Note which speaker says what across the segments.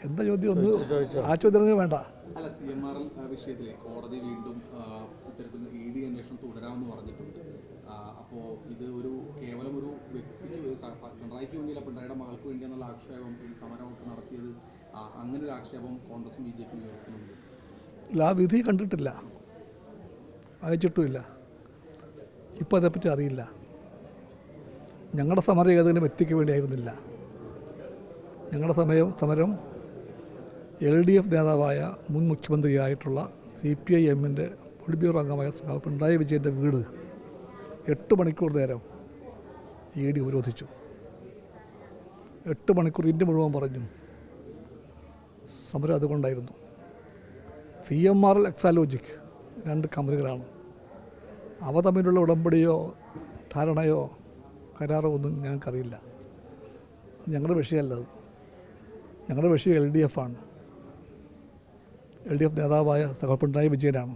Speaker 1: എന്താ ചോദ്യം? ഒന്ന് ആ ചോദ്യം വേണ്ട.
Speaker 2: അല്ല, CMRL വിഷയത്തിലെ കോടതി വീണ്ടും ഇത്തരത്തിൽ ED അന്വേഷണം തുടരാമെന്ന് പറഞ്ഞിട്ടുണ്ട്. അപ്പോൾ ഇത് കേവലം ഒരു വ്യക്തിക്ക്, പിണറായിക്ക് വേണ്ടിയല്ല, പിണറായിയുടെ മകൾക്ക് വേണ്ടിയെന്നുള്ള ആക്ഷേപം ഈ സമരമൊക്കെ നടത്തിയത്, അങ്ങനെ ഒരു ആക്ഷേപം കോൺഗ്രസും BJP ഉയർത്തുന്നുണ്ട്.
Speaker 1: ഇല്ല, ആ വിധി കണ്ടിട്ടില്ല, അയച്ചിട്ടുമില്ല. ഇപ്പോൾ അതേപ്പറ്റി അറിയില്ല. ഞങ്ങളുടെ സമരം ഏതെങ്കിലും വ്യക്തിക്ക് വേണ്ടിയായിരുന്നില്ല. ഞങ്ങളുടെ സമരം LDF നേതാവായ മുൻ മുഖ്യമന്ത്രിയായിട്ടുള്ള CPIM-ൻ്റെ പൊളിറ്റ് ബ്യൂറോ അംഗമായ പിണറായി വിജയൻ്റെ വീട് 8 മണിക്കൂർ നേരം ED ഉപരോധിച്ചു. 8 മണിക്കൂർ ഇന്ത്യ മുഴുവൻ പറഞ്ഞു. സമരം അതുകൊണ്ടായിരുന്നു. CMRL, എക്സാലോജിക് 2 കമ്പനികളാണ്. അവ തമ്മിലുള്ള ഉടമ്പടിയോ ധാരണയോ കരാറോ ഒന്നും ഞങ്ങൾക്കറിയില്ല. അത് ഞങ്ങളുടെ വിഷയമല്ല. അത് ഞങ്ങളുടെ വിഷയം LDF ആണ്. LDF നേതാവായ പിണറായി വിജയനാണ്.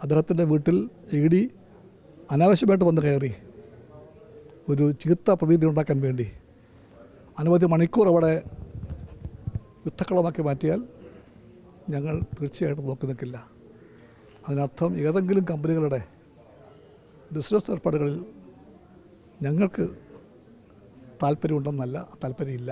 Speaker 1: അദ്ദേഹത്തിൻ്റെ വീട്ടിൽ ED അനാവശ്യമായിട്ട് വന്ന് കയറി ഒരു ചീത്ത പ്രതീതി ഉണ്ടാക്കാൻ വേണ്ടി അനവധി മണിക്കൂർ അവിടെ യുദ്ധക്കളമാക്കി മാറ്റിയാൽ ഞങ്ങൾ തീർച്ചയായിട്ടും നോക്കി നിൽക്കില്ല. അതിനർത്ഥം ഏതെങ്കിലും കമ്പനികളുടെ ബിസിനസ് ഏർപ്പാടുകളിൽ ഞങ്ങൾക്ക് താല്പര്യമുണ്ടെന്നല്ല, താല്പര്യമില്ല.